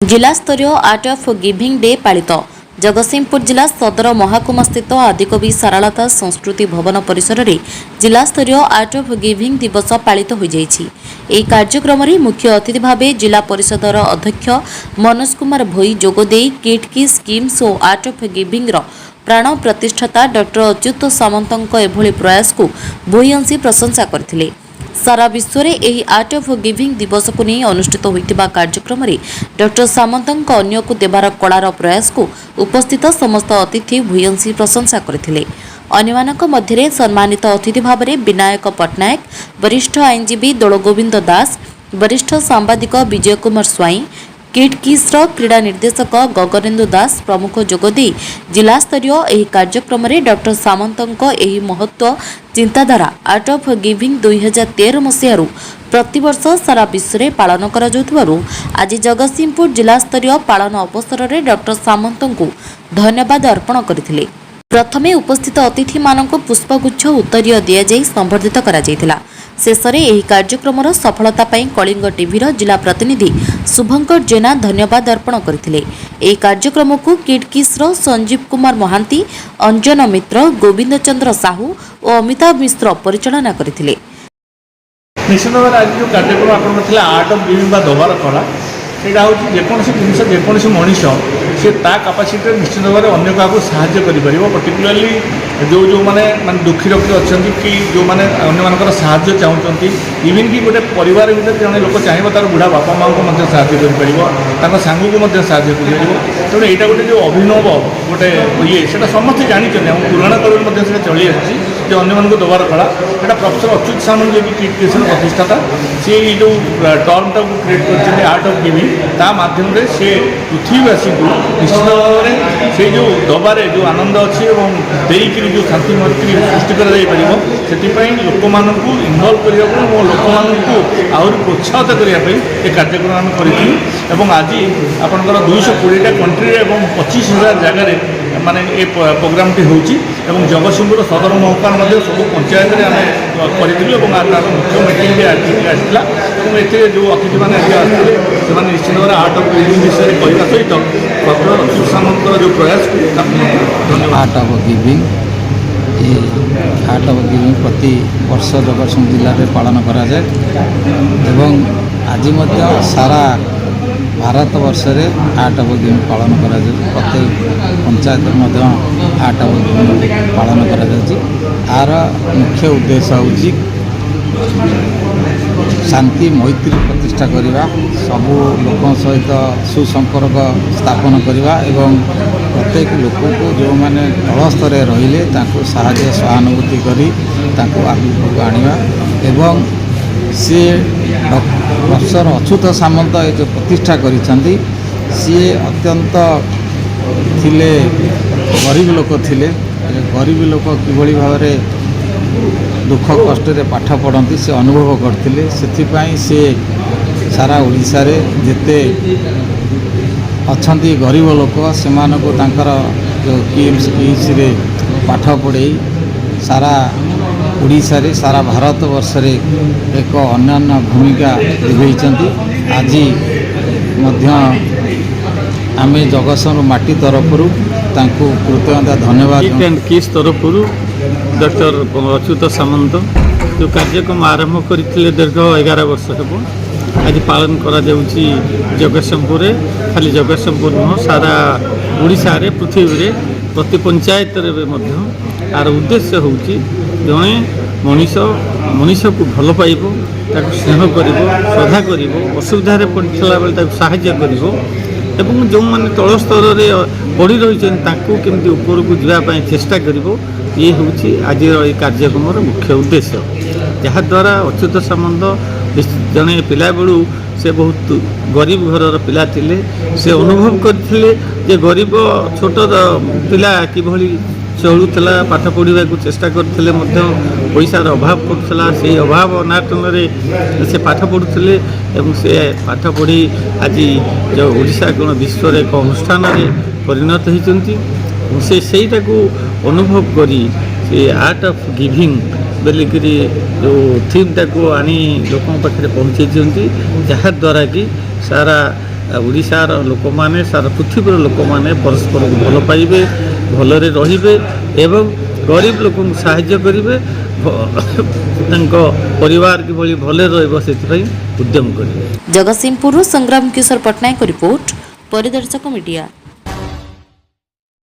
जिला स्तरीय art of giving day पालित जगतसिंहपुर जिला सदर महाकुमा स्थित आदिकवि सारलता संस्कृति भवन परिसर में जिला स्तरीय आर्ट ऑफ गिविंग दिवस पालित हो जाएगी। कार्यक्रम में मुख्य अतिथि भाव जिला परिषदर अध्यक्ष मनोज कुमार भोई जोगदे किट की स्कीम्स और आर्ट ऑफ गिविंग प्राण प्रतिष्ठाता डॉक्टर अच्युत सामंत एभली प्रयास को भूयसी प्रशंसा करथिले। सारा विश्व में यही आर्ट ऑफ गिविंग दिवस को नहीं अनुष्ठित होता कार्यक्रम में डॉक्टर सामंत अन्य को देवार कलार प्रयास को उपस्थित समस्त अतिथि भूयसी प्रशंसा करथिले। अन्यमानक मध्य सम्मानित अतिथि भाव में विनायक पट्टनायक, वरिष्ठ आईनजीवी दोलगोविंद दास, वरिष्ठ सांबादिक विजय कुमार स्वाई, किट किस्र क्रीड़ा निर्देशक गगनेन्दु दास प्रमुख जोगदे जिला स्तरीय यह कार्यक्रम में डॉक्टर सामंत महत्व चिंताधारा आर्ट ऑफ गिविंग 2013 मसीह प्रतिवर्ष सारा विश्व में पालन कर आज जगतसिंहपुर जिला स्तरीय पालन अवसर में डॉक्टर सामंत को धन्यवाद अर्पण करथिले। प्रथमे उपस्थित अतिथि मानक पुष्पगुच्छ उत्तरीय दि जाई संबर्धित करा जायतिला। शेषरे एही कार्यक्रमर सफलता पई कलिंग टीवीर जिला प्रतिनिधि शुभंकर जेना धन्यवाद अर्पण करथिले। एही कार्यक्रम को किट किस्र संजीव कुमार महांती, अंजन मित्र, गोविंद चंद्र साहू और अमिताभ मिश्र परिचालना करथिले। निश्चित भाव आज जो कार्यक्रम आपन आर्ट ऑफ गिविंग बा दबार कला सेटा हूँ जेकोसी जिन जेकोसी मनीष सी कैपासीटी निश्चित भाव में अन्य क्या साहाय्य कर पर्टिकुलाली जो जो मैंने दुखी रखी अच्छा कि जो मैंने अन्य साहाय्य चाहते इवन कि गोटे परिवार भर जड़े लोक चाहिए तार बुढ़ा बापा माँ को साहाय्य कर सांग को साहाय्य कर तेणु यहाँ गोटे जो अभिनव गोटे ये से समस्ते जानते पुराणा काल से चली आसी जो अन्य दबार कला यहाँ प्रोफेसर अच्युत सामंत जो किट किस्र प्रतिष्ठाता सी जो टर्मटा को क्रिएट कर आर्ट ऑफ गिविंग ता माध्यम से पृथ्वीवासी को निश्चित भाव में से जो दबारे जो आनंद अच्छी और देकर जो शांति मैत्री सृष्टि कर लोक मान इनवल्व करने लोक मान आहरी प्रोत्साहित करने कार्यक्रम आम करूँ। आज आपंकर 220टा कंट्री और 25,000 जगह माने ये प्रोग्राम टी होची जगतसिंहपुर सदर महकुमा सब पंचायत में आम करूँ तार मुख्य मीटिंग आसाला और जो अतिथि मैंने आसते से निश्चित भाव आर्ट ऑफ गिविंग विषय कहवा सहित डॉक्टर अच्युत सामंत जो प्रयास को art of giving art of giving प्रति वर्ष जगतसिंहपुर जिले में पालन कराए आज सारा भारत वर्ष में आर्ट ऑफ गिविंग पालन करा प्रत्येक पंचायत आर्ट ऑफ गिविंग पालन आर मुख्य उद्देश्य हूँ शांति मैत्री प्रतिष्ठा करवा सबू लोक सहित सुसंपर्क स्थापन करवा एवं प्रत्येक लोक को जो मैंने तल स्तर रहिले साहाय्य सहानुभूति करी आगे आनिबा एवं सी प्रोफेसर अच्युत सामंत ये जो प्रतिष्ठा करिसेंती सी अत्यंत थिले गरीब लोक थिले गरीब लोक किभली भाव में दुख कष्ट पाठ पढ़ती से अनुभव करते से सारा ओडिशा रे जेते अच्छी गरीब लोक से जो किम्स रे पाठ पढ़े सारा ओडिशा रे सारा भारत वर्ष रे एक अन्य भूमिका निभाई आज आमे जगतसिंहपुर माटी तरफ कृतज्ञता धन्यवाद किस तरफ डॉक्टर अच्युत सामंत जो कार्यक्रम आरंभ करते दीर्घ 11 वर्ष हो आज पालन करा जगतसिंहपुर खाली जगतसिंहपुर नुह सारा ओडिशा रे पृथ्वी रे प्रति पंचायत आर उद्देश्य हूँ जड़े मनीष को भल पाइब स्नेह कर श्रद्धा कर असुविधा पड़ता बेले साहाय्य कर जो मैंने तल स्तर में बढ़ी रही केमती ऊपर को जावाई चेष्टा कर ये हूँ आज कार्यक्रम मुख्य उद्देश्य जहाद्वारा अच्युत सामंत जड़े पिला बेलू से बहुत गरीब घर पिला थिले से अनुभव करते गरीब छोट पिला किभली चलुला पाठ पढ़ा को चेष्टा करते पैसार अभाव पड़ता से अभाव अनाटन से पाठ पढ़ुले से पाठ पढ़ी आज जो ओडिशा गण विश्व एक अनुष्ठान परिणत होती से अनुभव करी से आर्ट ऑफ गिविंग बोलिकी जो थीमटा को आनी लोक पाखे पहुँचे जहाँद्वारा कि सारा ଓଡ଼ିଶାର ଲୋକମାନେ ସାରା ପୃଥିବୀର ଲୋକମାନେ ପରସ୍ପରକୁ ଭଲ ପାଇବେ, ଭଲରେ ରହିବେ ଏବଂ ଗରିବ ଲୋକଙ୍କୁ ସାହାଯ୍ୟ କରିବେ, ତାଙ୍କ ପରିବାର କିଭଳି ଭଲରେ ରହିବ ସେଥିପାଇଁ ଉଦ୍ୟମ କରିବେ। ଜଗତସିଂହପୁରରୁ ସଂଗ୍ରାମ କିଶୋର ପଟ୍ଟନାୟକ ରିପୋର୍ଟ, ପରିଦର୍ଶକ ମିଡ଼ିଆ।